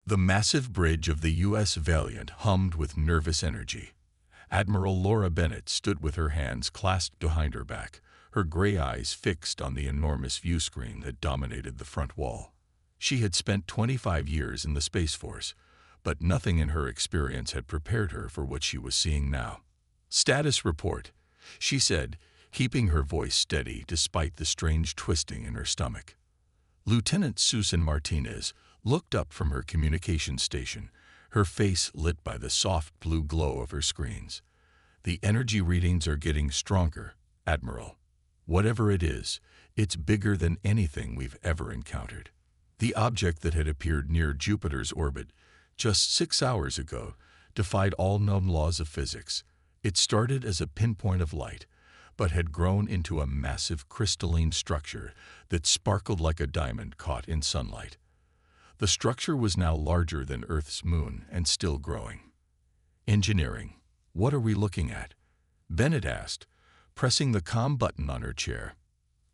The massive bridge of the U.S. Valiant hummed with nervous energy. Admiral Laura Bennett stood with her hands clasped behind her back, her gray eyes fixed on the enormous view screen that dominated the front wall. She had spent 25 years in the Space Force, but nothing in her experience had prepared her for what she was seeing now. "Status report," she said, keeping her voice steady despite the strange twisting in her stomach. Lieutenant Susan Martinez looked up from her communications station, her face lit by the soft blue glow of her screens. "The energy readings are getting stronger, Admiral. Whatever it is, it's bigger than anything we've ever encountered." The object that had appeared near Jupiter's orbit just 6 hours ago defied all known laws of physics. It started as a pinpoint of light, but had grown into a massive crystalline structure that sparkled like a diamond caught in sunlight. The structure was now larger than Earth's moon and still growing. "Engineering, what are we looking at?" Bennett asked, pressing the comm button on her chair.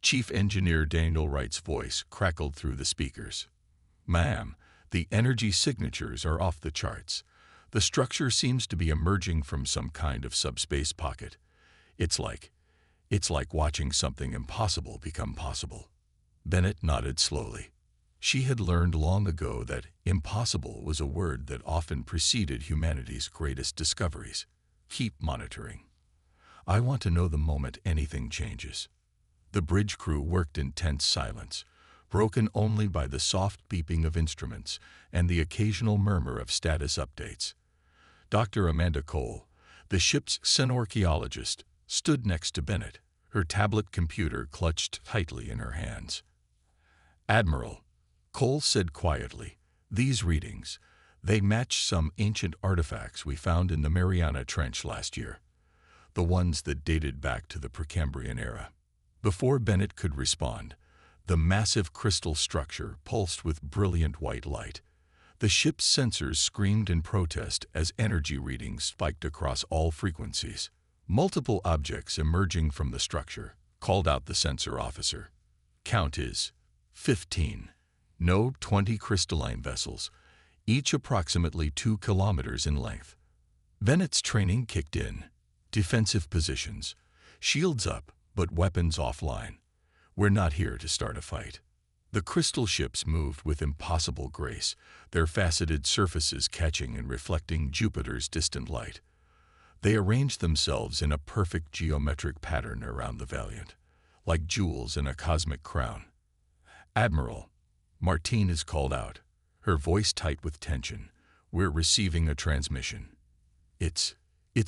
Chief Engineer Daniel Wright's voice crackled through the speakers. "Ma'am, the energy signatures are off the charts. The structure seems to be emerging from some kind of subspace pocket. It's like watching something impossible become possible." Bennett nodded slowly. She had learned long ago that impossible was a word that often preceded humanity's greatest discoveries. "Keep monitoring. I want to know the moment anything changes." The bridge crew worked in tense silence, broken only by the soft beeping of instruments and the occasional murmur of status updates. Dr. Amanda Cole, the ship's xenorchaeologist, stood next to Bennett, her tablet computer clutched tightly in her hands. "Admiral," Cole said quietly, "these readings, they match some ancient artifacts we found in the Mariana Trench last year, the ones that dated back to the Precambrian era." Before Bennett could respond, the massive crystal structure pulsed with brilliant white light. The ship's sensors screamed in protest as energy readings spiked across all frequencies. "Multiple objects emerging from the structure," called out the sensor officer. "Count is 15. No 20 crystalline vessels, each approximately 2 kilometers in length." Bennett's training kicked in. Defensive positions. Shields up, but weapons offline. "We're not here to start a fight." The crystal ships moved with impossible grace, their faceted surfaces catching and reflecting Jupiter's distant light. They arranged themselves in a perfect geometric pattern around the Valiant, like jewels in a cosmic crown. "Admiral," Martinez called out, her voice tight with tension, "we're receiving a transmission. It's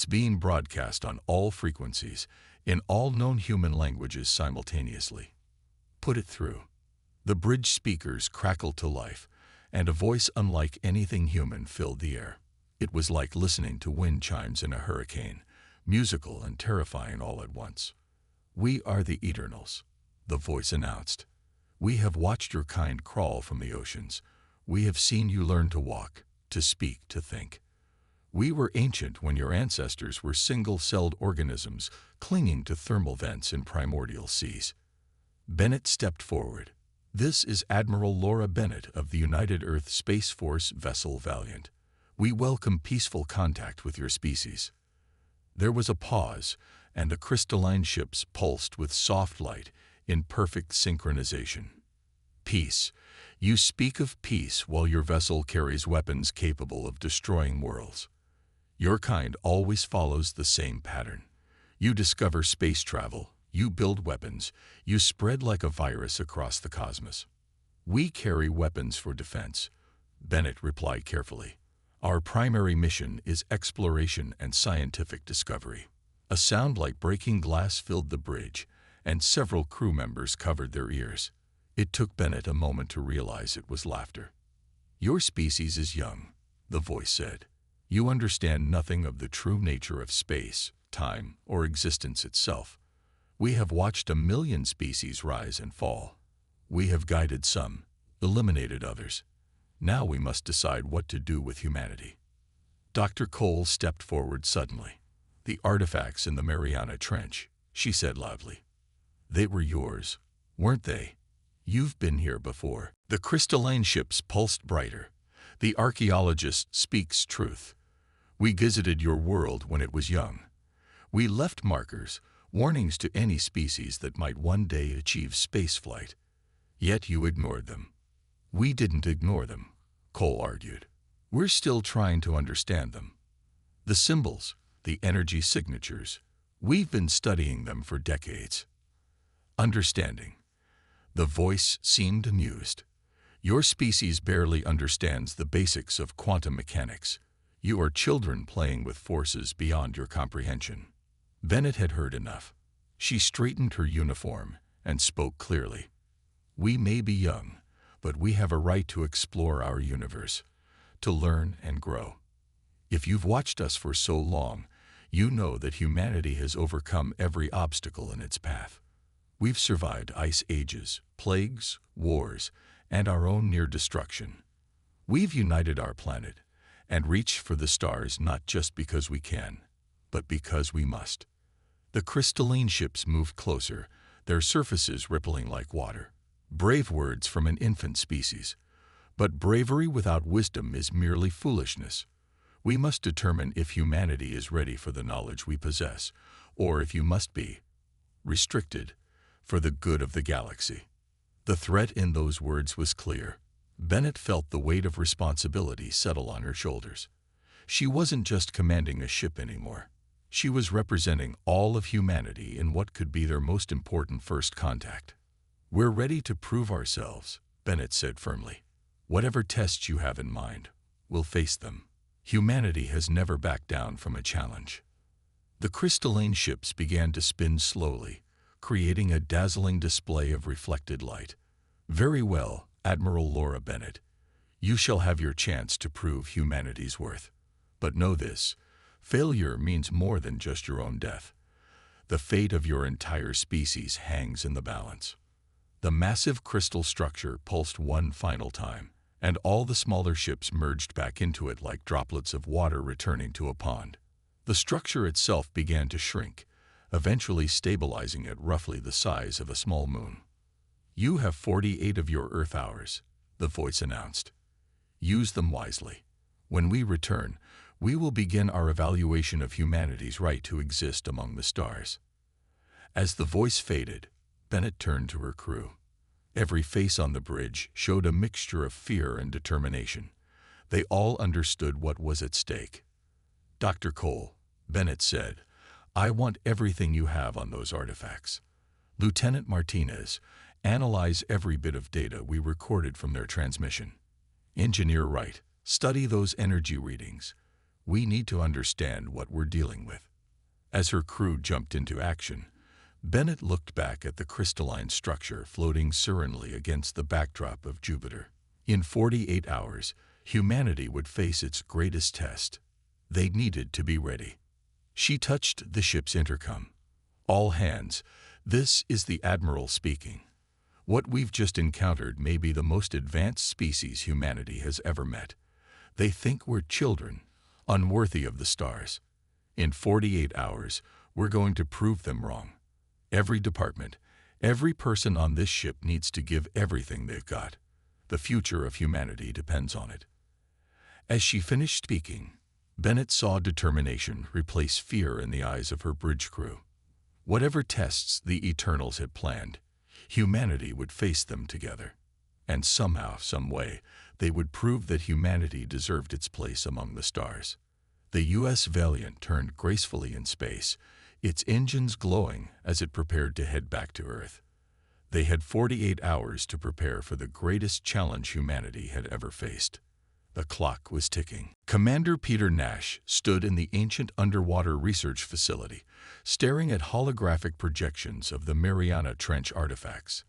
being broadcast on all frequencies, in all known human languages simultaneously." "Put it through." The bridge speakers crackled to life, and a voice unlike anything human filled the air. It was like listening to wind chimes in a hurricane, musical and terrifying all at once. "We are the Eternals," the voice announced. "We have watched your kind crawl from the oceans. We have seen you learn to walk, to speak, to think. We were ancient when your ancestors were single-celled organisms clinging to thermal vents in primordial seas." Bennett stepped forward. "This is Admiral Laura Bennett of the United Earth Space Force vessel Valiant. We welcome peaceful contact with your species." There was a pause, and the crystalline ships pulsed with soft light in perfect synchronization. "Peace. You speak of peace while your vessel carries weapons capable of destroying worlds. Your kind always follows the same pattern. You discover space travel, you build weapons, you spread like a virus across the cosmos. We carry weapons for defense," Bennett replied carefully. "Our primary mission is exploration and scientific discovery." A sound like breaking glass filled the bridge, and several crew members covered their ears. It took Bennett a moment to realize it was laughter. "Your species is young," the voice said. "You understand nothing of the true nature of space, time, or existence itself. We have watched 1,000,000 species rise and fall. We have guided some, eliminated others. Now we must decide what to do with humanity." Dr. Cole stepped forward suddenly. "The artifacts in the Mariana Trench," she said loudly. "They were yours, weren't they? You've been here before." The crystalline ships pulsed brighter, The archaeologist speaks truth. We visited your world when it was young. We left markers, warnings to any species that might one day achieve spaceflight. Yet you ignored them. We didn't ignore them, Cole argued. We're still trying to understand them. The symbols, the energy signatures, we've been studying them for decades. Understanding. The voice seemed amused. Your species barely understands the basics of quantum mechanics. You are children playing with forces beyond your comprehension. Bennett had heard enough. She straightened her uniform and spoke clearly. We may be young, but we have a right to explore our universe, to learn and grow. If you've watched us for so long, you know that humanity has overcome every obstacle in its path. We've survived ice ages, plagues, wars, and our own near destruction. We've united our planet and reached for the stars not just because we can, but because we must. The crystalline ships moved closer, their surfaces rippling like water. Brave words from an infant species. But bravery without wisdom is merely foolishness. We must determine if humanity is ready for the knowledge we possess, or if you must be restricted for the good of the galaxy. The threat in those words was clear. Bennett felt the weight of responsibility settle on her shoulders. She wasn't just commanding a ship anymore. She was representing all of humanity in what could be their most important first contact. We're ready to prove ourselves, Bennett said firmly. Whatever tests you have in mind, we'll face them. Humanity has never backed down from a challenge. The crystalline ships began to spin slowly, creating a dazzling display of reflected light. Very well, Admiral Laura Bennett. You shall have your chance to prove humanity's worth. But know this, failure means more than just your own death. The fate of your entire species hangs in the balance. The massive crystal structure pulsed one final time, and all the smaller ships merged back into it like droplets of water returning to a pond. The structure itself began to shrink, eventually stabilizing at roughly the size of a small moon. You have 48 of your Earth hours, the voice announced. Use them wisely. When we return, we will begin our evaluation of humanity's right to exist among the stars. As the voice faded, Bennett turned to her crew. Every face on the bridge showed a mixture of fear and determination. They all understood what was at stake. Dr. Cole, Bennett said, I want everything you have on those artifacts. Lieutenant Martinez, analyze every bit of data we recorded from their transmission. Engineer Wright, study those energy readings. We need to understand what we're dealing with. As her crew jumped into action, Bennett looked back at the crystalline structure floating serenely against the backdrop of Jupiter. In 48 hours, humanity would face its greatest test. They needed to be ready. She touched the ship's intercom. All hands, this is the Admiral speaking. What we've just encountered may be the most advanced species humanity has ever met. They think we're children, unworthy of the stars. In 48 hours, we're going to prove them wrong. Every department, every person on this ship needs to give everything they've got. The future of humanity depends on it. As she finished speaking, Bennett saw determination replace fear in the eyes of her bridge crew. Whatever tests the Eternals had planned, humanity would face them together. And somehow, some way, they would prove that humanity deserved its place among the stars. The U.S. Valiant turned gracefully in space, its engines glowing as it prepared to head back to Earth. They had 48 hours to prepare for the greatest challenge humanity had ever faced. The clock was ticking. Commander Peter Nash stood in the ancient underwater research facility, staring at holographic projections of the Mariana Trench artifacts.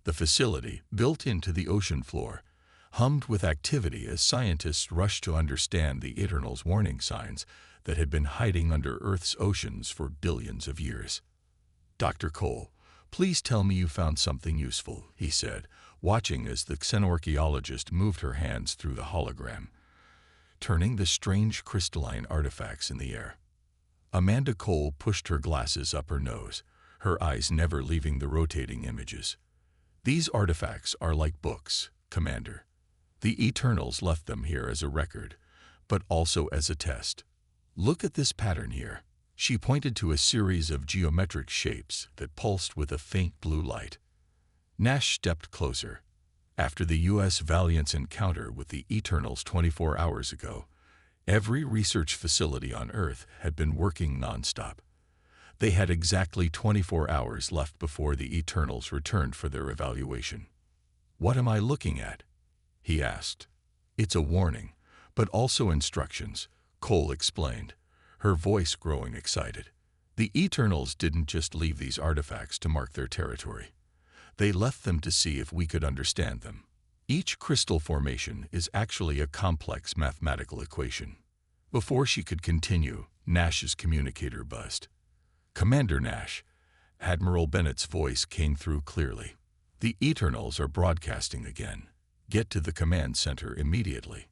The facility, built into the ocean floor, hummed with activity as scientists rushed to understand the Eternals' warning signs that had been hiding under Earth's oceans for billions of years. Dr. Cole, please tell me you found something useful, he said, watching as the xenorchaeologist moved her hands through the hologram, turning the strange crystalline artifacts in the air. Amanda Cole pushed her glasses up her nose, her eyes never leaving the rotating images. These artifacts are like books, Commander. The Eternals left them here as a record, but also as a test. Look at this pattern here. She pointed to a series of geometric shapes that pulsed with a faint blue light. Nash stepped closer. After the U.S. Valiant's encounter with the Eternals 24 hours ago, every research facility on Earth had been working nonstop. They had exactly 24 hours left before the Eternals returned for their evaluation. "What am I looking at?" he asked. "It's a warning, but also instructions," Cole explained, her voice growing excited. The Eternals didn't just leave these artifacts to mark their territory. They left them to see if we could understand them. Each crystal formation is actually a complex mathematical equation. Before she could continue, Nash's communicator buzzed. "Commander Nash," Admiral Bennett's voice came through clearly. "The Eternals are broadcasting again. Get to the command center immediately."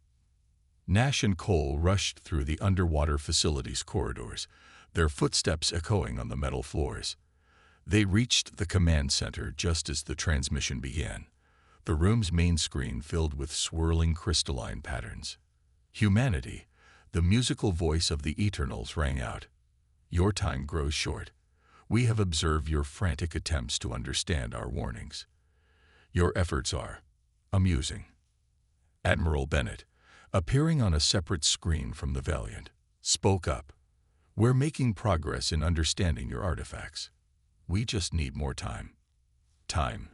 Nash and Cole rushed through the underwater facility's corridors, their footsteps echoing on the metal floors. They reached the command center just as the transmission began, the room's main screen filled with swirling crystalline patterns. "Humanity," the musical voice of the Eternals rang out. "Your time grows short. We have observed your frantic attempts to understand our warnings. Your efforts are amusing." Admiral Bennett, appearing on a separate screen from the Valiant, spoke up. "We're making progress in understanding your artifacts. We just need more time." Time.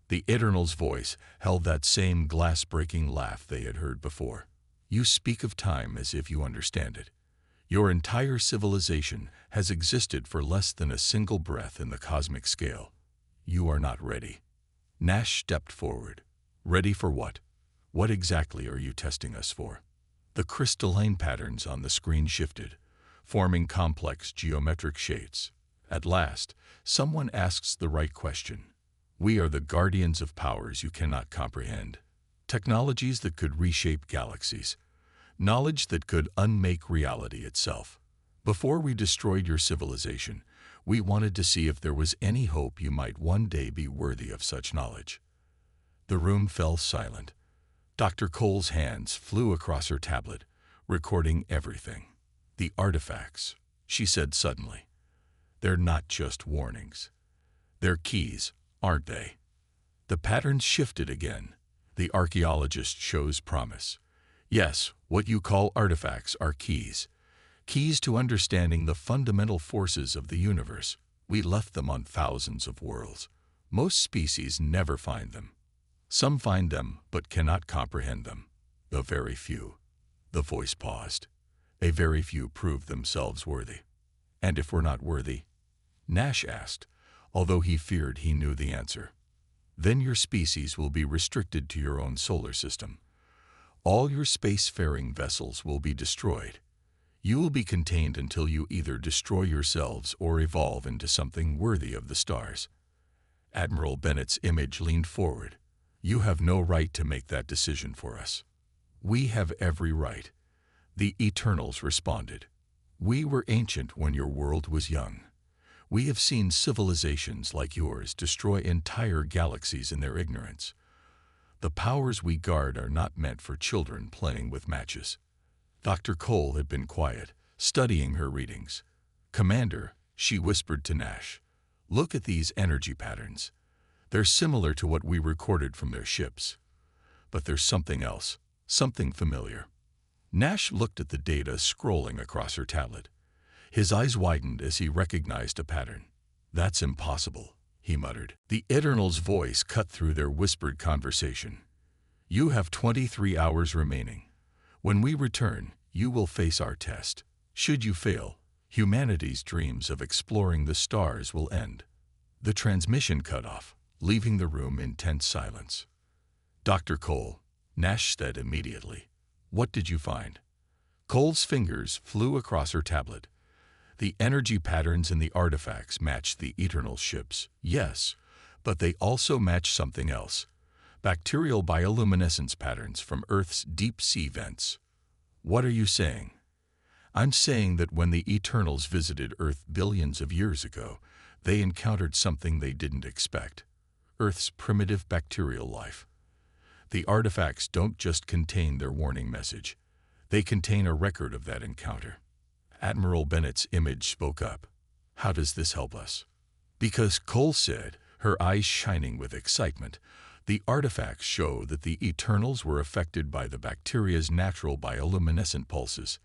The Eternal's voice held that same glass-breaking laugh they had heard before. "You speak of time as if you understand it. Your entire civilization has existed for less than a single breath in the cosmic scale. You are not ready." Nash stepped forward. "Ready for what? What exactly are you testing us for?" The crystalline patterns on the screen shifted, forming complex geometric shapes. At last, someone asks the right question. "We are the guardians of powers you cannot comprehend. Technologies that could reshape galaxies. Knowledge that could unmake reality itself. Before we destroyed your civilization, we wanted to see if there was any hope you might one day be worthy of such knowledge." The room fell silent. Dr. Cole's hands flew across her tablet, recording everything. "The artifacts," she said suddenly. "They're not just warnings. They're keys, aren't they?" The patterns shifted again. The archaeologist shows promise. "Yes, what you call artifacts are keys. Keys to understanding the fundamental forces of the universe. We left them on thousands of worlds. Most species never find them. Some find them but cannot comprehend them. A very few." The voice paused. "A very few prove themselves worthy." "And if we're not worthy?" Nash asked, although he feared he knew the answer. "Then your species will be restricted to your own solar system. All your spacefaring vessels will be destroyed. You will be contained until you either destroy yourselves or evolve into something worthy of the stars." Admiral Bennett's image leaned forward. "You have no right to make that decision for us." "We have every right," the Eternals responded. "We were ancient when your world was young. We have seen civilizations like yours destroy entire galaxies in their ignorance. The powers we guard are not meant for children playing with matches." Dr. Cole had been quiet, studying her readings. "Commander," she whispered to Nash, "look at these energy patterns. They're similar to what we recorded from their ships. But there's something else, something familiar." Nash looked at the data scrolling across her tablet. His eyes widened as he recognized a pattern. "That's impossible," he muttered. The Eternal's voice cut through their whispered conversation. "You have 23 hours remaining. When we return, you will face our test. Should you fail, humanity's dreams of exploring the stars will end." The transmission cut off, leaving the room in tense silence. "Dr. Cole," Nash said immediately, "what did you find?" Cole's fingers flew across her tablet. The energy patterns in the artifacts matched the Eternal ships, yes, but they also matched something else. Bacterial bioluminescence patterns from Earth's deep-sea vents. "What are you saying?" "I'm saying that when the Eternals visited Earth billions of years ago, they encountered something they didn't expect. Earth's primitive bacterial life. The artifacts don't just contain their warning message. They contain a record of that encounter. Admiral Bennett's image spoke up. How does this help us? Because Cole said, her eyes shining with excitement, the artifacts show that the Eternals were affected by the bacteria's natural bioluminescent pulses.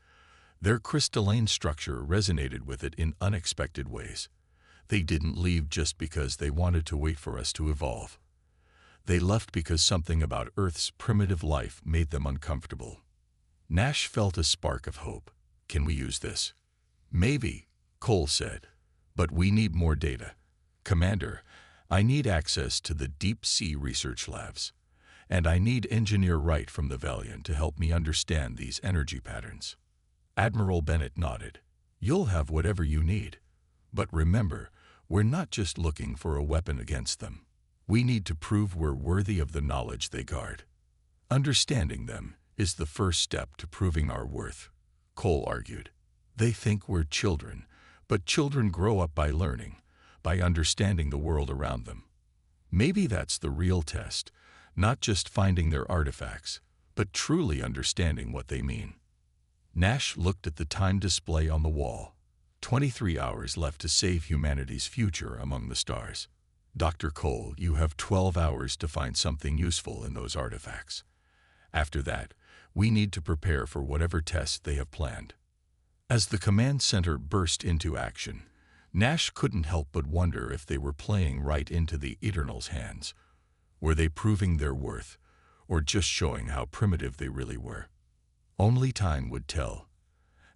Their crystalline structure resonated with it in unexpected ways. They didn't leave just because they wanted to wait for us to evolve. They left because something about Earth's primitive life made them uncomfortable. Nash felt a spark of hope. Can we use this? Maybe, Cole said. But we need more data. Commander, I need access to the deep sea research labs. And I need Engineer Wright from the Valiant to help me understand these energy patterns. Admiral Bennett nodded. You'll have whatever you need. But remember, we're not just looking for a weapon against them. We need to prove we're worthy of the knowledge they guard. Understanding them is the first step to proving our worth, Cole argued. They think we're children, but children grow up by learning, by understanding the world around them. Maybe that's the real test, not just finding their artifacts, but truly understanding what they mean. Nash looked at the time display on the wall. 23 hours left to save humanity's future among the stars. Dr. Cole, you have 12 hours to find something useful in those artifacts. After that, we need to prepare for whatever tests they have planned. As the command center burst into action, Nash couldn't help but wonder if they were playing right into the Eternals' hands. Were they proving their worth, or just showing how primitive they really were? Only time would tell.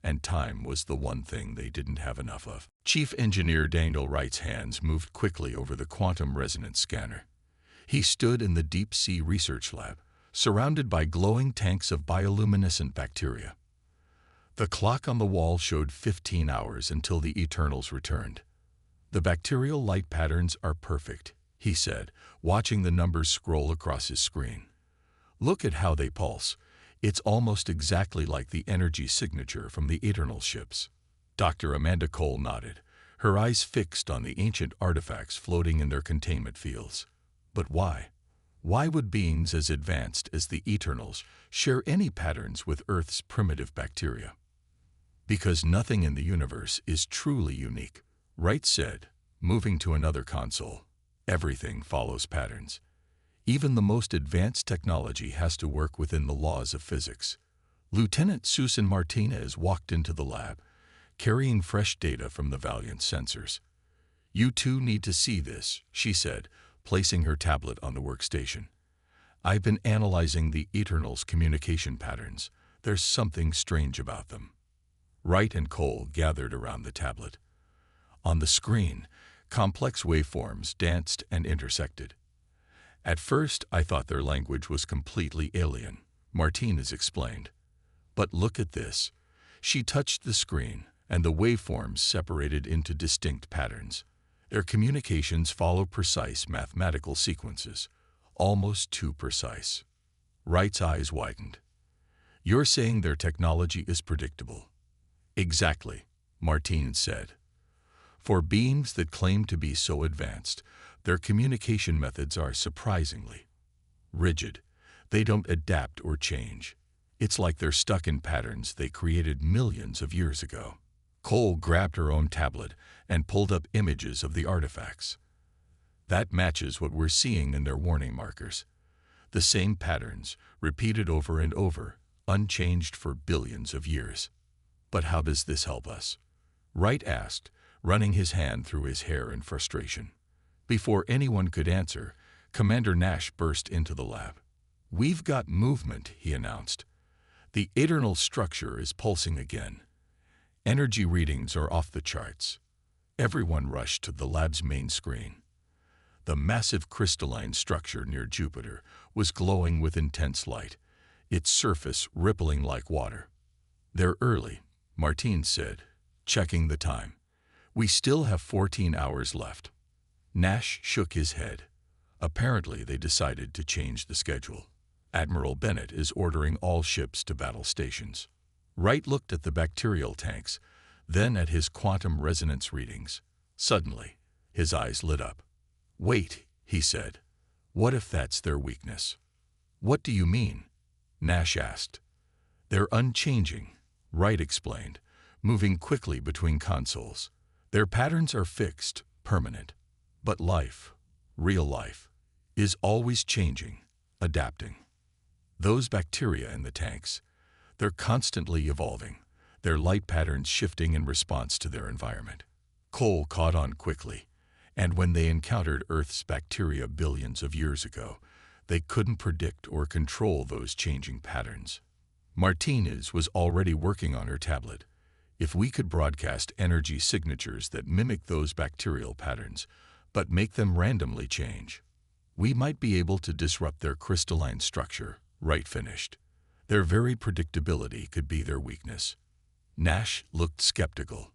And time was the one thing they didn't have enough of. Chief Engineer Daniel Wright's hands moved quickly over the quantum resonance scanner. He stood in the deep sea research lab, surrounded by glowing tanks of bioluminescent bacteria. The clock on the wall showed 15 hours until the Eternals returned. The bacterial light patterns are perfect, he said, watching the numbers scroll across his screen. Look at how they pulse. It's almost exactly like the energy signature from the Eternal ships. Dr. Amanda Cole nodded, her eyes fixed on the ancient artifacts floating in their containment fields. But why? Why would beings as advanced as the Eternals share any patterns with Earth's primitive bacteria? Because nothing in the universe is truly unique, Wright said, moving to another console. Everything follows patterns. Even the most advanced technology has to work within the laws of physics. Lieutenant Susan Martinez walked into the lab, carrying fresh data from the Valiant sensors. You two need to see this, she said, placing her tablet on the workstation. I've been analyzing the Eternals' communication patterns. There's something strange about them. Wright and Cole gathered around the tablet. On the screen, complex waveforms danced and intersected. At first, I thought their language was completely alien, Martinez explained. But look at this. She touched the screen, and the waveforms separated into distinct patterns. Their communications follow precise mathematical sequences, almost too precise. Wright's eyes widened. You're saying their technology is predictable? Exactly, Martinez said. For beings that claim to be so advanced, their communication methods are surprisingly rigid. They don't adapt or change. It's like they're stuck in patterns they created millions of years ago. Cole grabbed her own tablet and pulled up images of the artifacts. That matches what we're seeing in their warning markers. The same patterns, repeated over and over, unchanged for billions of years. But how does this help us? Wright asked, running his hand through his hair in frustration. Before anyone could answer, Commander Nash burst into the lab. We've got movement, he announced. The Eternal structure is pulsing again. Energy readings are off the charts. Everyone rushed to the lab's main screen. The massive crystalline structure near Jupiter was glowing with intense light, its surface rippling like water. They're early, Martine said, checking the time. We still have 14 hours left. Nash shook his head. Apparently, they decided to change the schedule. Admiral Bennett is ordering all ships to battle stations. Wright looked at the bacterial tanks, then at his quantum resonance readings. Suddenly, his eyes lit up. Wait, he said. What if that's their weakness? "What do you mean?" Nash asked. "They're unchanging," Wright explained, moving quickly between consoles. "Their patterns are fixed, permanent. But life, real life, is always changing, adapting. Those bacteria in the tanks, they're constantly evolving, their light patterns shifting in response to their environment." Cole caught on quickly, and when they encountered Earth's bacteria billions of years ago, they couldn't predict or control those changing patterns. Martinez was already working on her tablet. If we could broadcast energy signatures that mimic those bacterial patterns, but make them randomly change, we might be able to disrupt their crystalline structure, Wright finished. Their very predictability could be their weakness. Nash looked skeptical.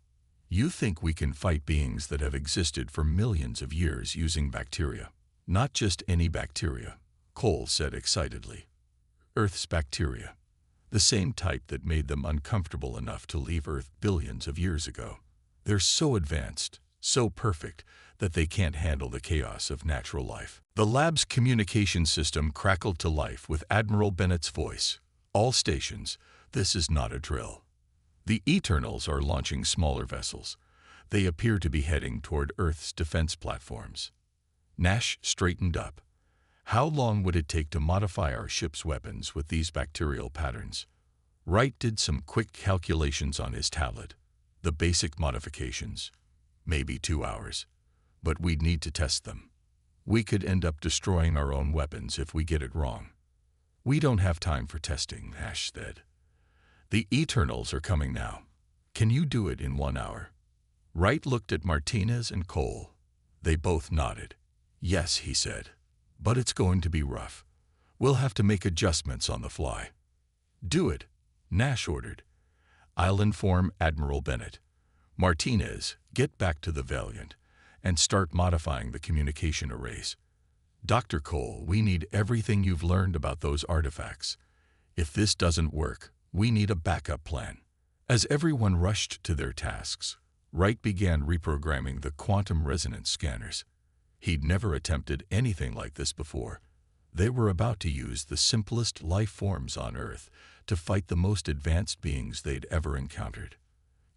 "You think we can fight beings that have existed for millions of years using bacteria?" "Not just any bacteria," Cole said excitedly. "Earth's bacteria. The same type that made them uncomfortable enough to leave Earth billions of years ago. They're so advanced, so perfect, that they can't handle the chaos of natural life." The lab's communication system crackled to life with Admiral Bennett's voice. "All stations, this is not a drill. The Eternals are launching smaller vessels. They appear to be heading toward Earth's defense platforms." Nash straightened up. "How long would it take to modify our ship's weapons with these bacterial patterns?" Wright did some quick calculations on his tablet. "The basic modifications. Maybe 2 hours. But we'd need to test them. We could end up destroying our own weapons if we get it wrong." "We don't have time for testing," Nash said. "The Eternals are coming now. Can you do it in 1 hour?" Wright looked at Martinez and Cole. They both nodded. "Yes," he said. "But it's going to be rough. We'll have to make adjustments on the fly." "Do it," Nash ordered. "I'll inform Admiral Bennett. Martinez, get back to the Valiant and start modifying the communication arrays. Dr. Cole, we need everything you've learned about those artifacts. If this doesn't work, we need a backup plan." As everyone rushed to their tasks, Wright began reprogramming the quantum resonance scanners. He'd never attempted anything like this before. They were about to use the simplest life forms on Earth to fight the most advanced beings they'd ever encountered.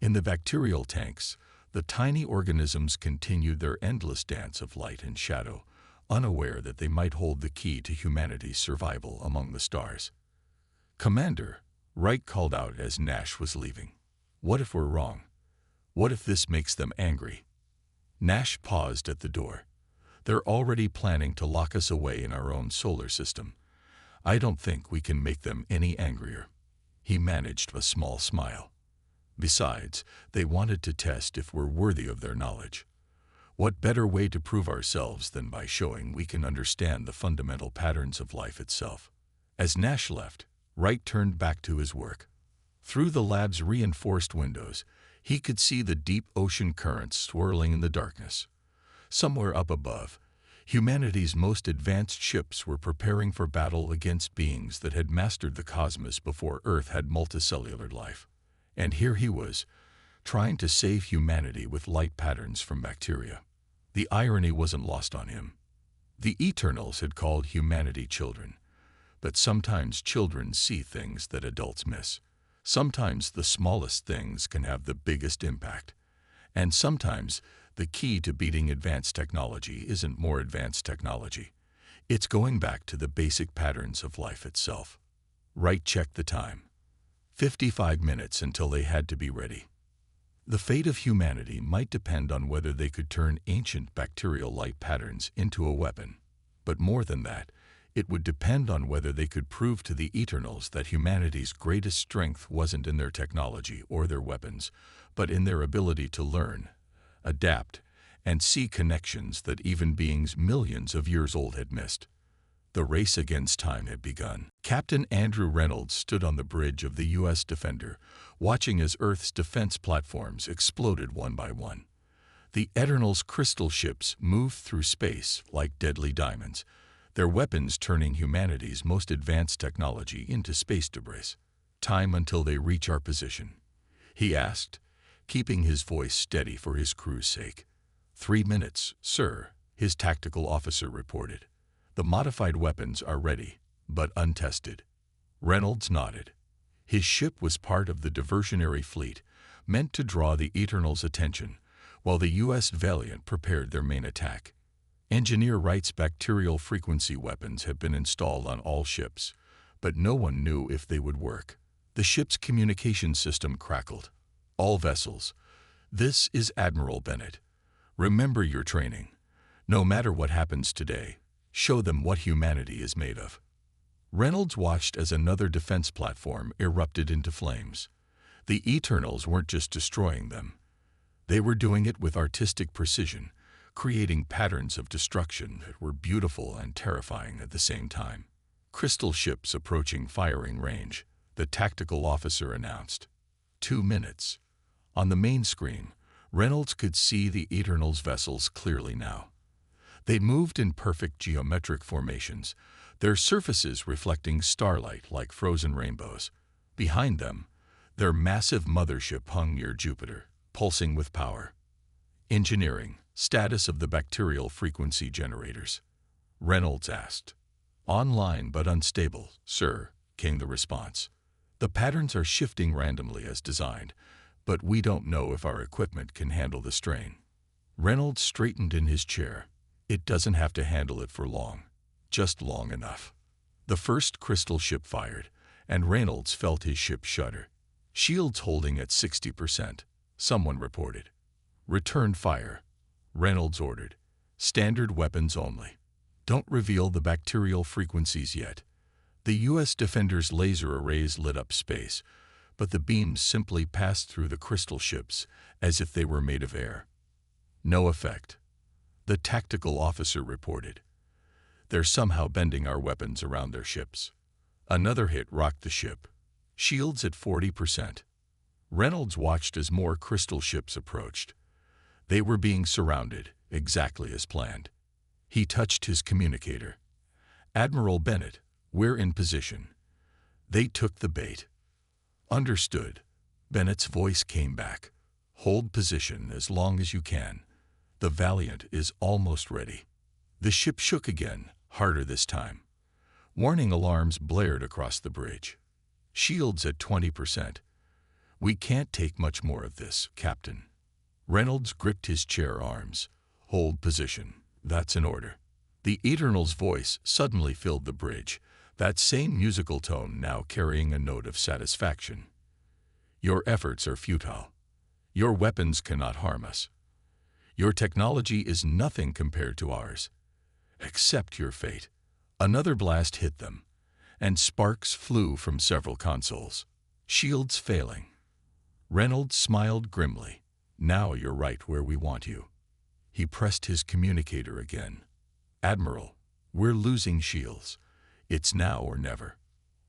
In the bacterial tanks, the tiny organisms continued their endless dance of light and shadow, unaware that they might hold the key to humanity's survival among the stars. "Commander," Wright called out as Nash was leaving. "What if we're wrong? What if this makes them angry?" Nash paused at the door. "They're already planning to lock us away in our own solar system. I don't think we can make them any angrier." He managed a small smile. "Besides, they wanted to test if we're worthy of their knowledge. What better way to prove ourselves than by showing we can understand the fundamental patterns of life itself?" As Nash left, Wright turned back to his work. Through the lab's reinforced windows, he could see the deep ocean currents swirling in the darkness. Somewhere up above, humanity's most advanced ships were preparing for battle against beings that had mastered the cosmos before Earth had multicellular life. And here he was, trying to save humanity with light patterns from bacteria. The irony wasn't lost on him. The Eternals had called humanity children, but sometimes children see things that adults miss. Sometimes the smallest things can have the biggest impact. And sometimes the key to beating advanced technology isn't more advanced technology. It's going back to the basic patterns of life itself. Wright checked the time. 55 minutes until they had to be ready. The fate of humanity might depend on whether they could turn ancient bacterial light patterns into a weapon. But more than that, it would depend on whether they could prove to the Eternals that humanity's greatest strength wasn't in their technology or their weapons, but in their ability to learn, adapt, and see connections that even beings millions of years old had missed. The race against time had begun. Captain Andrew Reynolds stood on the bridge of the U.S. Defender, watching as Earth's defense platforms exploded one by one. The Eternals' crystal ships moved through space like deadly diamonds, their weapons turning humanity's most advanced technology into space debris. "Time until they reach our position?" he asked, keeping his voice steady for his crew's sake. 3 minutes, sir," his tactical officer reported. "The modified weapons are ready. but untested. Reynolds nodded. His ship was part of the diversionary fleet, meant to draw the Eternals' attention, while the U.S. Valiant prepared their main attack. Engineer Wright's bacterial frequency weapons have been installed on all ships, but no one knew if they would work. The ship's communication system crackled. All vessels. This is Admiral Bennett. Remember your training. No matter what happens today, show them what humanity is made of. Reynolds watched as another defense platform erupted into flames. The Eternals weren't just destroying them. They were doing it with artistic precision, creating patterns of destruction that were beautiful and terrifying at the same time. Crystal ships approaching firing range, the tactical officer announced. 2 minutes. On the main screen, Reynolds could see the Eternals' vessels clearly now. They moved in perfect geometric formations, their surfaces reflecting starlight like frozen rainbows. Behind them, their massive mothership hung near Jupiter, pulsing with power. Engineering, status of the bacterial frequency generators. Reynolds asked. Online but unstable, sir, came the response. The patterns are shifting randomly as designed, but we don't know if our equipment can handle the strain. Reynolds straightened in his chair. It doesn't have to handle it for long, just long enough. The first crystal ship fired, and Reynolds felt his ship shudder. Shields holding at 60%, someone reported. Return fire, Reynolds ordered. Standard weapons only. Don't reveal the bacterial frequencies yet. The U.S. Defender's laser arrays lit up space, but the beams simply passed through the crystal ships as if they were made of air. No effect. The tactical officer reported. They're somehow bending our weapons around their ships. Another hit rocked the ship. Shields at 40%. Reynolds watched as more crystal ships approached. They were being surrounded, exactly as planned. He touched his communicator. Admiral Bennett, we're in position. They took the bait. Understood. Bennett's voice came back. Hold position as long as you can. The Valiant is almost ready. The ship shook again, harder this time. Warning alarms blared across the bridge. Shields at 20%. We can't take much more of this, Captain. Reynolds gripped his chair arms. Hold position. That's an order. The Eternal's voice suddenly filled the bridge, that same musical tone now carrying a note of satisfaction. Your efforts are futile. Your weapons cannot harm us. Your technology is nothing compared to ours. Accept your fate. Another blast hit them, and sparks flew from several consoles. Shields failing. Reynolds smiled grimly. Now you're right where we want you. He pressed his communicator again. Admiral, we're losing shields. It's now or never.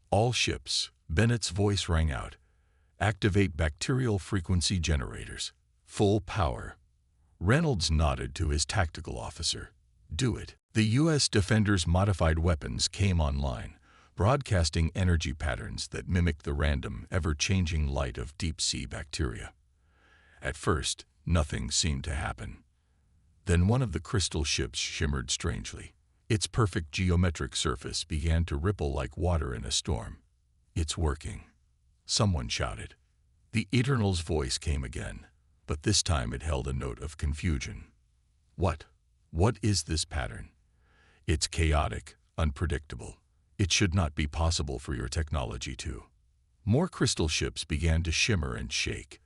All ships, Bennett's voice rang out. Activate bacterial frequency generators. Full power. Reynolds nodded to his tactical officer. Do it. The U.S. Defender's modified weapons came online, broadcasting energy patterns that mimicked the random, ever-changing light of deep-sea bacteria. At first, nothing seemed to happen. Then one of the crystal ships shimmered strangely. Its perfect geometric surface began to ripple like water in a storm. It's working. Someone shouted. The Eternal's voice came again, but this time it held a note of confusion. What? What is this pattern? It's chaotic, unpredictable. It should not be possible for your technology to. More crystal ships began to shimmer and shake.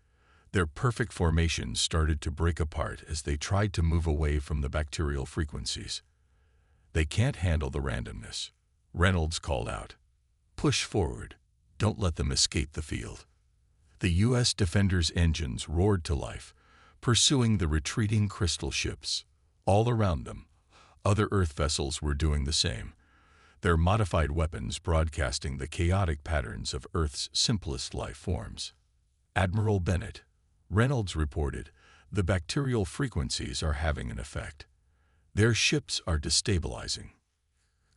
Their perfect formations started to break apart as they tried to move away from the bacterial frequencies. They can't handle the randomness, Reynolds called out. Push forward. Don't let them escape the field. The U.S. Defender's engines roared to life, pursuing the retreating crystal ships. All around them, other Earth vessels were doing the same, their modified weapons broadcasting the chaotic patterns of Earth's simplest life forms. Admiral Bennett, Reynolds reported, the bacterial frequencies are having an effect. Their ships are destabilizing.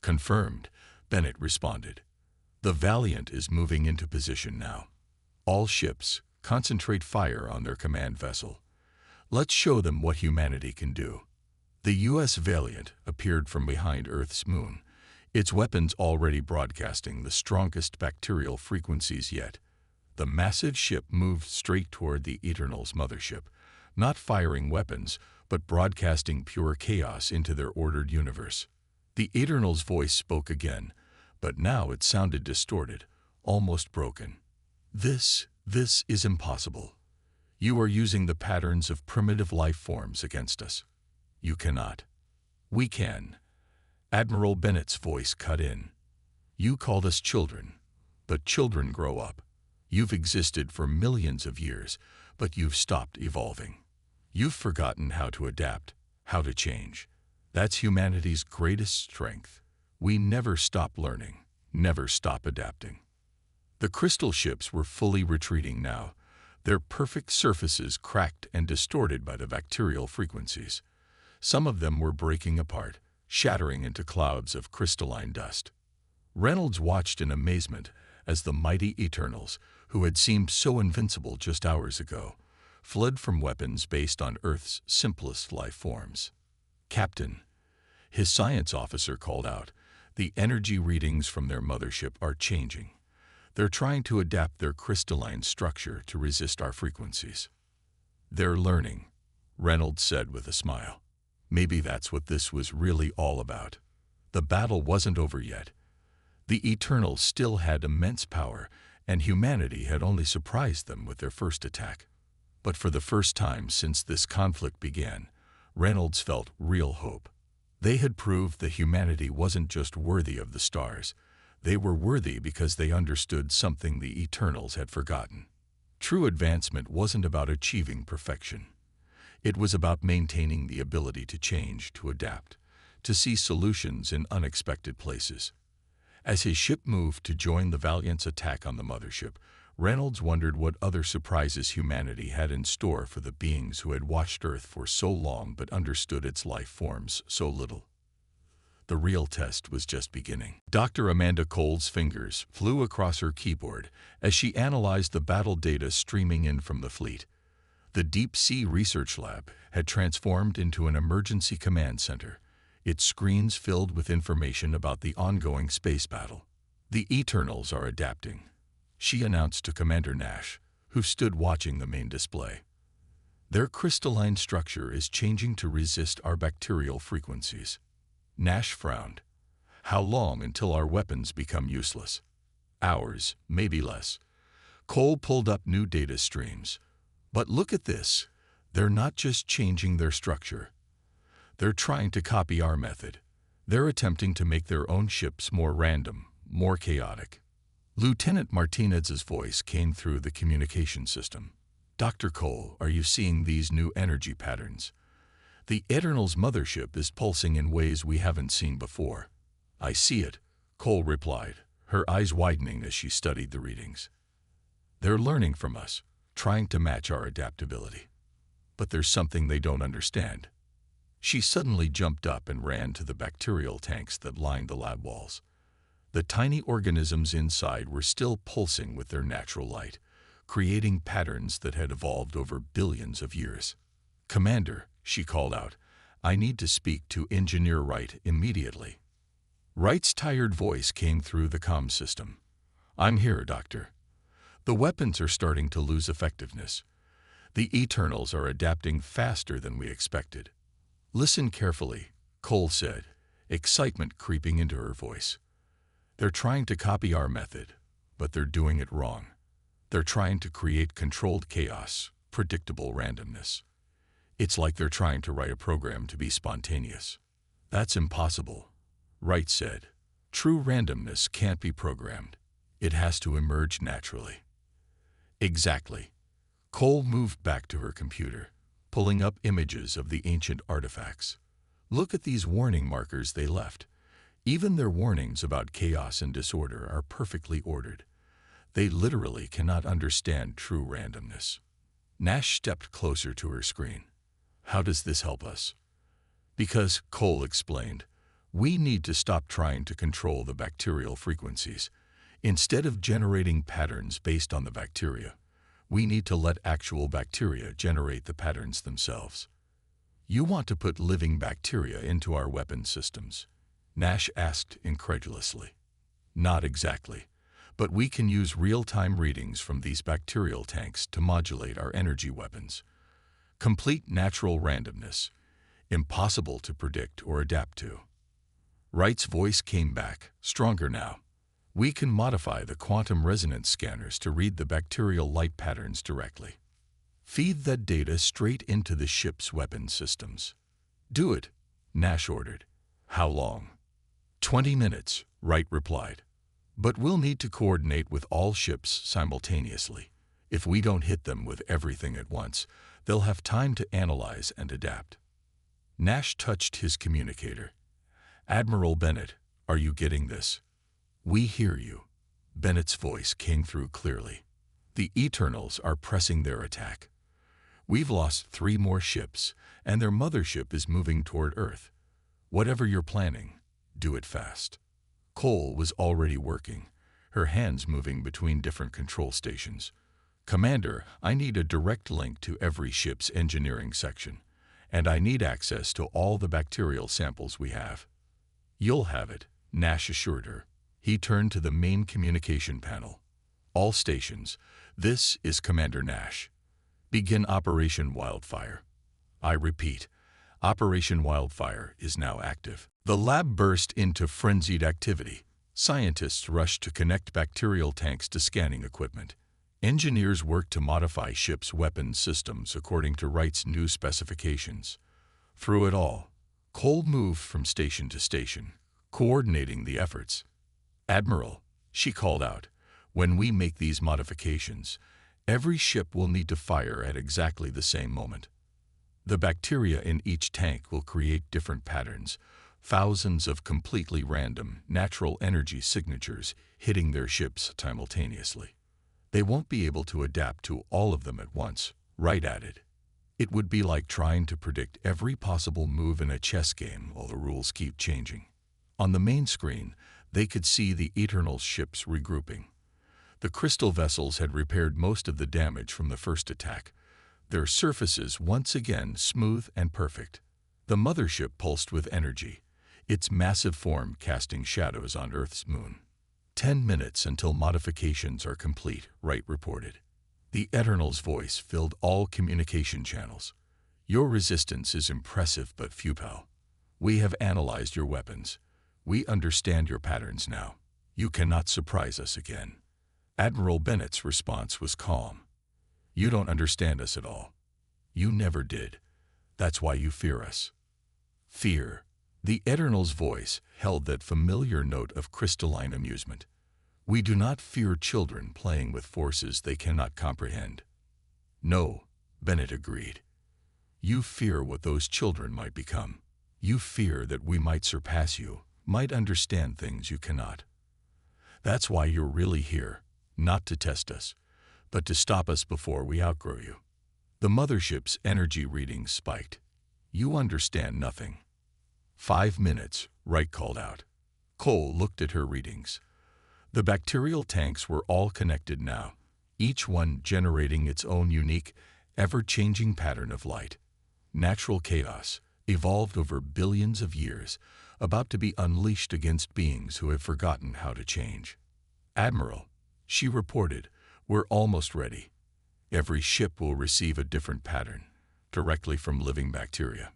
Confirmed, Bennett responded. The Valiant is moving into position now. All ships, concentrate fire on their command vessel. Let's show them what humanity can do. The U.S. Valiant appeared from behind Earth's moon, its weapons already broadcasting the strongest bacterial frequencies yet. The massive ship moved straight toward the Eternal's mothership, not firing weapons, but broadcasting pure chaos into their ordered universe. The Eternal's voice spoke again, but now it sounded distorted, almost broken. This is impossible. You are using the patterns of primitive life forms against us. You cannot. We can. Admiral Bennett's voice cut in. You called us children, but children grow up. You've existed for millions of years, but you've stopped evolving. You've forgotten how to adapt, how to change. That's humanity's greatest strength. We never stop learning, never stop adapting. The crystal ships were fully retreating now, their perfect surfaces cracked and distorted by the bacterial frequencies. Some of them were breaking apart, shattering into clouds of crystalline dust. Reynolds watched in amazement as the mighty Eternals, who had seemed so invincible just hours ago, fled from weapons based on Earth's simplest life forms. "Captain," his science officer called out, "the energy readings from their mothership are changing. They're trying to adapt their crystalline structure to resist our frequencies." "They're learning," Reynolds said with a smile. Maybe that's what this was really all about. The battle wasn't over yet. The Eternals still had immense power, and humanity had only surprised them with their first attack. But for the first time since this conflict began, Reynolds felt real hope. They had proved that humanity wasn't just worthy of the stars. They were worthy because they understood something the Eternals had forgotten. True advancement wasn't about achieving perfection. It was about maintaining the ability to change, to adapt, to see solutions in unexpected places. As his ship moved to join the Valiant's attack on the mothership, Reynolds wondered what other surprises humanity had in store for the beings who had watched Earth for so long but understood its life forms so little. The real test was just beginning. Dr. Amanda Cole's fingers flew across her keyboard as she analyzed the battle data streaming in from the fleet. The Deep Sea Research Lab had transformed into an emergency command center, its screens filled with information about the ongoing space battle. "The Eternals are adapting," she announced to Commander Nash, who stood watching the main display. "Their crystalline structure is changing to resist our bacterial frequencies." Nash frowned. "How long until our weapons become useless?" "Hours, maybe less." Cole pulled up new data streams. "But look at this. They're not just changing their structure. They're trying to copy our method. They're attempting to make their own ships more random, more chaotic." Lieutenant Martinez's voice came through the communication system. "Dr. Cole, are you seeing these new energy patterns? The Eternal's mothership is pulsing in ways we haven't seen before." "I see it," Cole replied, her eyes widening as she studied the readings. "They're learning from us, trying to match our adaptability. But there's something they don't understand." She suddenly jumped up and ran to the bacterial tanks that lined the lab walls. The tiny organisms inside were still pulsing with their natural light, creating patterns that had evolved over billions of years. "Commander," she called out, "I need to speak to Engineer Wright immediately." Wright's tired voice came through the comm system. "I'm here, Doctor. The weapons are starting to lose effectiveness. The Eternals are adapting faster than we expected." "Listen carefully," Cole said, excitement creeping into her voice. "They're trying to copy our method, but they're doing it wrong. They're trying to create controlled chaos, predictable randomness. It's like they're trying to write a program to be spontaneous." "That's impossible," Wright said. "True randomness can't be programmed. It has to emerge naturally." "Exactly." Cole moved back to her computer, pulling up images of the ancient artifacts. "Look at these warning markers they left. Even their warnings about chaos and disorder are perfectly ordered. They literally cannot understand true randomness." Nash stepped closer to her screen. "How does this help us?" "Because," Cole explained, "we need to stop trying to control the bacterial frequencies. Instead of generating patterns based on the bacteria, we need to let actual bacteria generate the patterns themselves." "You want to put living bacteria into our weapon systems?" Nash asked incredulously. Not exactly, but we can use real-time readings from these bacterial tanks to modulate our energy weapons. Complete natural randomness, impossible to predict or adapt to. Wright's voice came back, stronger now. We can modify the quantum resonance scanners to read the bacterial light patterns directly. Feed that data straight into the ship's weapon systems. Do it, Nash ordered. How long? 20 minutes, Wright replied. But we'll need to coordinate with all ships simultaneously. If we don't hit them with everything at once, they'll have time to analyze and adapt. Nash touched his communicator. Admiral Bennett, are you getting this? We hear you. Bennett's voice came through clearly. The Eternals are pressing their attack. We've lost 3 more ships, and their mothership is moving toward Earth. Whatever you're planning, do it fast. Cole was already working, her hands moving between different control stations. Commander, I need a direct link to every ship's engineering section, and I need access to all the bacterial samples we have. You'll have it, Nash assured her. He turned to the main communication panel. All stations, this is Commander Nash. Begin Operation Wildfire. I repeat, Operation Wildfire is now active. The lab burst into frenzied activity. Scientists rushed to connect bacterial tanks to scanning equipment. Engineers worked to modify ships' weapons systems according to Wright's new specifications. Through it all, Cole moved from station to station, coordinating the efforts. Admiral, she called out, when we make these modifications, every ship will need to fire at exactly the same moment. The bacteria in each tank will create different patterns, thousands of completely random, natural energy signatures hitting their ships simultaneously. They won't be able to adapt to all of them at once, Wright added. It would be like trying to predict every possible move in a chess game while the rules keep changing. On the main screen, they could see the Eternals ships regrouping. The crystal vessels had repaired most of the damage from the first attack, their surfaces once again smooth and perfect. The mothership pulsed with energy, its massive form casting shadows on Earth's moon. 10 minutes until modifications are complete, Wright reported. The Eternal's voice filled all communication channels. Your resistance is impressive but futile. We have analyzed your weapons. We understand your patterns now. You cannot surprise us again. Admiral Bennett's response was calm. You don't understand us at all. You never did. That's why you fear us. Fear. The Eternal's voice held that familiar note of crystalline amusement. We do not fear children playing with forces they cannot comprehend. No, Bennett agreed. You fear what those children might become. You fear that we might surpass you, might understand things you cannot. That's why you're really here, not to test us, but to stop us before we outgrow you. The mothership's energy readings spiked. You understand nothing. 5 minutes, Wright called out. Cole looked at her readings. The bacterial tanks were all connected now, each one generating its own unique, ever-changing pattern of light. Natural chaos, evolved over billions of years, about to be unleashed against beings who have forgotten how to change. Admiral, she reported, we're almost ready. Every ship will receive a different pattern, directly from living bacteria.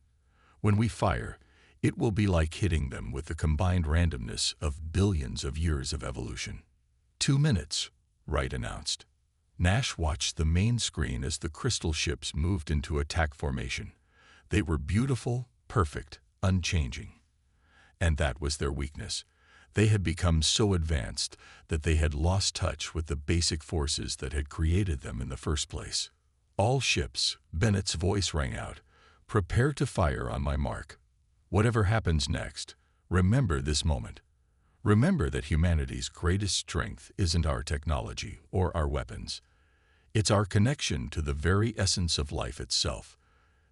When we fire, it will be like hitting them with the combined randomness of billions of years of evolution. 2 minutes, Wright announced. Nash watched the main screen as the crystal ships moved into attack formation. They were beautiful, perfect, unchanging. And that was their weakness. They had become so advanced that they had lost touch with the basic forces that had created them in the first place. All ships, Bennett's voice rang out, prepare to fire on my mark. Whatever happens next, remember this moment. Remember that humanity's greatest strength isn't our technology or our weapons. It's our connection to the very essence of life itself,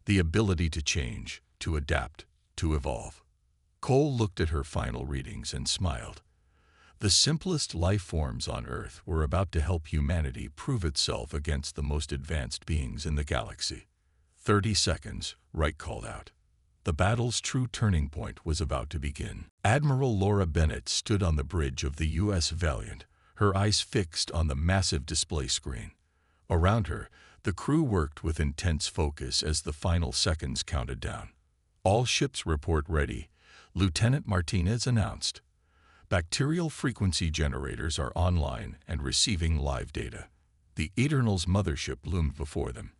the ability to change, to adapt, to evolve. Cole looked at her final readings and smiled. The simplest life forms on Earth were about to help humanity prove itself against the most advanced beings in the galaxy. 30 seconds, Wright called out. The battle's true turning point was about to begin. Admiral Laura Bennett stood on the bridge of the U.S. Valiant, her eyes fixed on the massive display screen. Around her, the crew worked with intense focus as the final seconds counted down. "All ships report ready," Lieutenant Martinez announced. "Bacterial frequency generators are online and receiving live data." The Eternal's mothership loomed before them,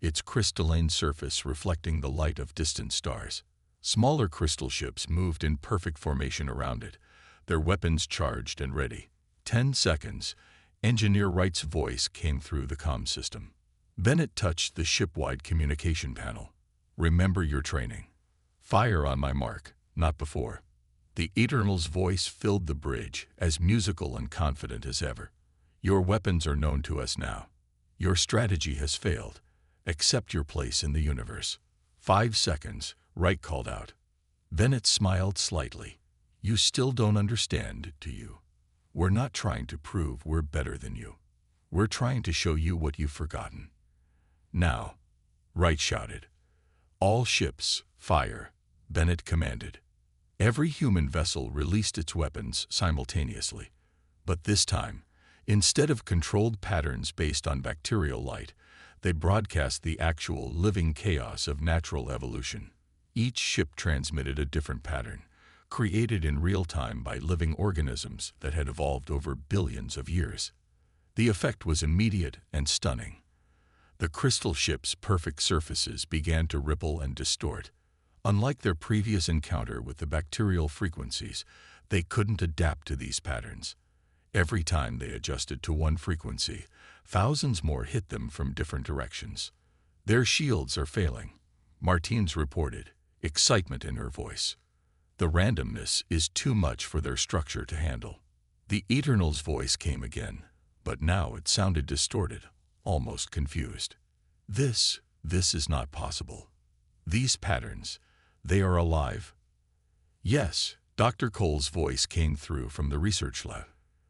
its crystalline surface reflecting the light of distant stars. Smaller crystal ships moved in perfect formation around it, their weapons charged and ready. 10 seconds, Engineer Wright's voice came through the comm system. Bennett touched the ship-wide communication panel. "Remember your training. Fire on my mark, not before." The Eternal's voice filled the bridge, as musical and confident as ever. "Your weapons are known to us now. Your strategy has failed. Accept your place in the universe." 5 seconds, Wright called out. Bennett smiled slightly. "You still don't understand, do you? We're not trying to prove we're better than you. We're trying to show you what you've forgotten." "Now," Wright shouted. "All ships, fire," Bennett commanded. Every human vessel released its weapons simultaneously. But this time, instead of controlled patterns based on bacterial light, they broadcast the actual living chaos of natural evolution. Each ship transmitted a different pattern, created in real time by living organisms that had evolved over billions of years. The effect was immediate and stunning. The crystal ship's perfect surfaces began to ripple and distort. Unlike their previous encounter with the bacterial frequencies, they couldn't adapt to these patterns. Every time they adjusted to one frequency, thousands more hit them from different directions. "Their shields are failing," Martins reported, excitement in her voice. "The randomness is too much for their structure to handle." The Eternal's voice came again, but now it sounded distorted, almost confused. This is not possible. These patterns, they are alive." "Yes," Dr. Cole's voice came through from the research lab.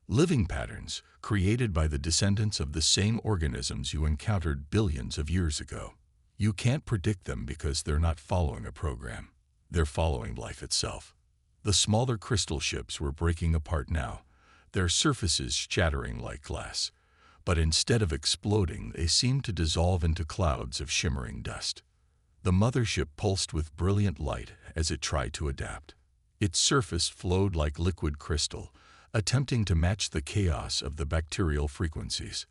"Living patterns, created by the descendants of the same organisms you encountered billions of years ago. You can't predict them because they're not following a program. They're following life itself." The smaller crystal ships were breaking apart now, their surfaces shattering like glass. But instead of exploding, they seemed to dissolve into clouds of shimmering dust. The mothership pulsed with brilliant light as it tried to adapt. Its surface flowed like liquid crystal, attempting to match the chaos of the bacterial frequencies.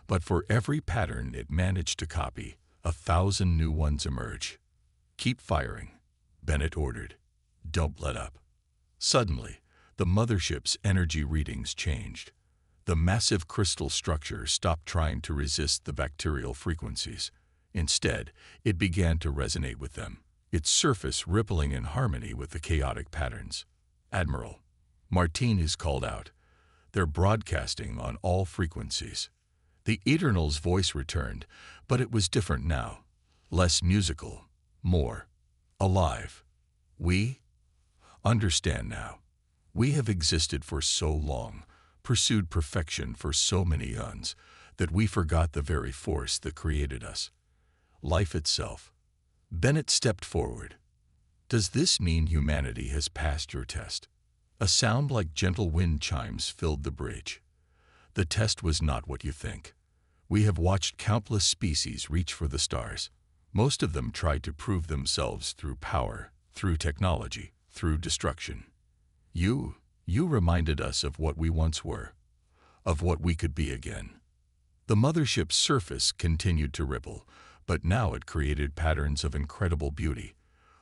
But for every pattern it managed to copy, 1,000 new ones emerge. "Keep firing," Bennett ordered. "Don't let up." Suddenly, the mothership's energy readings changed. The massive crystal structure stopped trying to resist the bacterial frequencies. Instead, it began to resonate with them, its surface rippling in harmony with the chaotic patterns. "Admiral," Martinez called out, "they're broadcasting on all frequencies." The Eternal's voice returned, but it was different now. Less musical, more alive. "We understand now. We have existed for so long, pursued perfection for so many eons, that we forgot the very force that created us. Life itself." Bennett stepped forward. "Does this mean humanity has passed your test?" A sound like gentle wind chimes filled the bridge. "The test was not what you think. We have watched countless species reach for the stars. Most of them tried to prove themselves through power, through technology, through destruction. You reminded us of what we once were, of what we could be again." The mothership's surface continued to ripple, but now it created patterns of incredible beauty,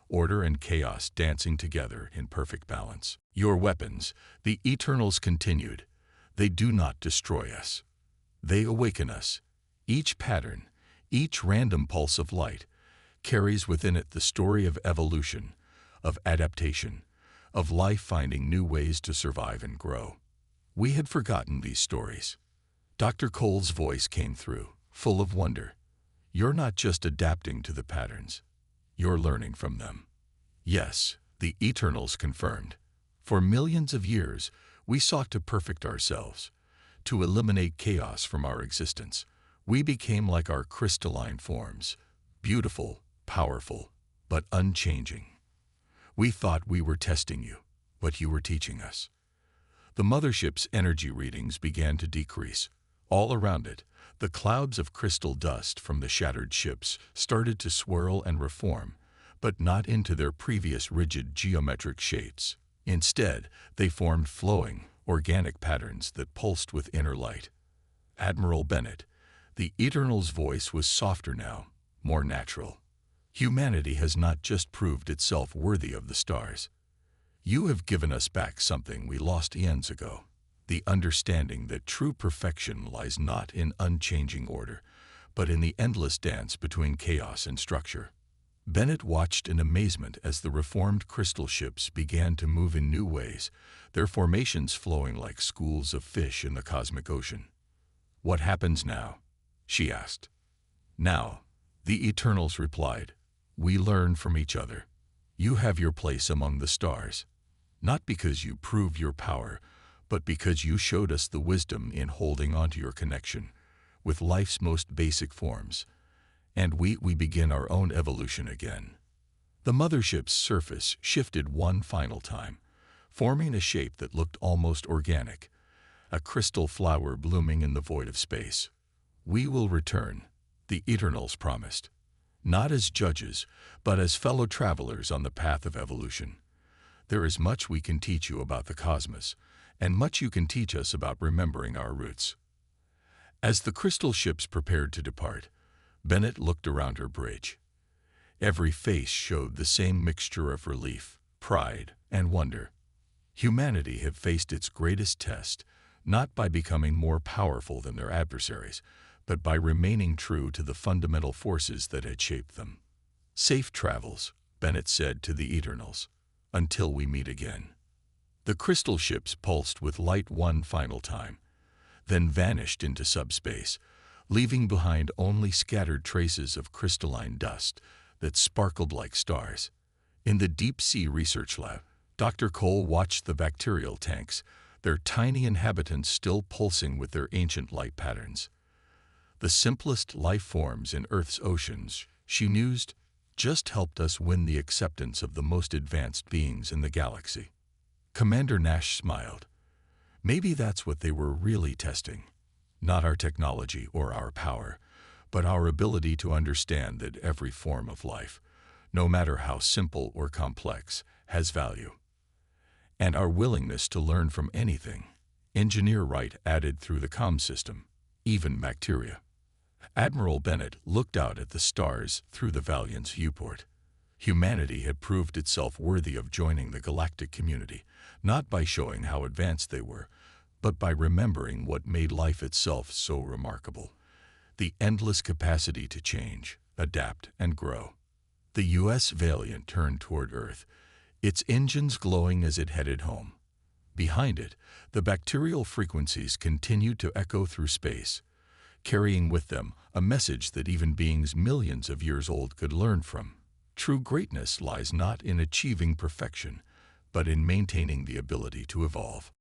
order and chaos dancing together in perfect balance. "Your weapons," the Eternals continued, "they do not destroy us. They awaken us. Each pattern, each random pulse of light, carries within it the story of evolution, of adaptation, of life finding new ways to survive and grow." We had forgotten these stories. Dr. Cole's voice came through, full of wonder. "You're not just adapting to the patterns. You're learning from them." "Yes," the Eternals confirmed. "For millions of years, we sought to perfect ourselves, to eliminate chaos from our existence. We became like our crystalline forms, beautiful, powerful, but unchanging. We thought we were testing you, but you were teaching us. The mothership's energy readings began to decrease. All around it, the clouds of crystal dust from the shattered ships started to swirl and reform, but not into their previous rigid geometric shapes. Instead, they formed flowing, organic patterns that pulsed with inner light. Admiral Bennett, the Eternal's voice was softer now, more natural. Humanity has not just proved itself worthy of the stars. You have given us back something we lost eons ago, the understanding that true perfection lies not in unchanging order, but in the endless dance between chaos and structure. Bennett watched in amazement as the reformed crystal ships began to move in new ways, their formations flowing like schools of fish in the cosmic ocean. "What happens now?" she asked. "Now," the Eternals replied, "we learn from each other. You have your place among the stars, not because you proved your power, but because you showed us the wisdom in holding on to your connection with life's most basic forms. And we begin our own evolution again." The mothership's surface shifted one final time, forming a shape that looked almost organic, a crystal flower blooming in the void of space. "We will return," the Eternals promised, "not as judges, but as fellow travelers on the path of evolution. There is much we can teach you about the cosmos, and much you can teach us about remembering our roots." As the crystal ships prepared to depart, Bennett looked around her bridge. Every face showed the same mixture of relief, pride, and wonder. Humanity had faced its greatest test, not by becoming more powerful than their adversaries, but by remaining true to the fundamental forces that had shaped them. "Safe travels," Bennett said to the Eternals, "until we meet again." The crystal ships pulsed with light one final time, then vanished into subspace, leaving behind only scattered traces of crystalline dust that sparkled like stars. In the deep-sea research lab, Dr. Cole watched the bacterial tanks, their tiny inhabitants still pulsing with their ancient light patterns. "The simplest life forms in Earth's oceans," she mused, "just helped us win the acceptance of the most advanced beings in the galaxy." Commander Nash smiled. "Maybe that's what they were really testing. Not our technology or our power, but our ability to understand that every form of life, no matter how simple or complex, has value. And our willingness to learn from anything," Engineer Wright added through the comm system, "even bacteria." Admiral Bennett looked out at the stars through the Valiant's viewport. Humanity had proved itself worthy of joining the galactic community, not by showing how advanced they were, but by remembering what made life itself so remarkable: the endless capacity to change, adapt, and grow. The U.S. Valiant turned toward Earth, its engines glowing as it headed home. Behind it, the bacterial frequencies continued to echo through space, carrying with them a message that even beings millions of years old could learn from. True greatness lies not in achieving perfection, but in maintaining the ability to evolve.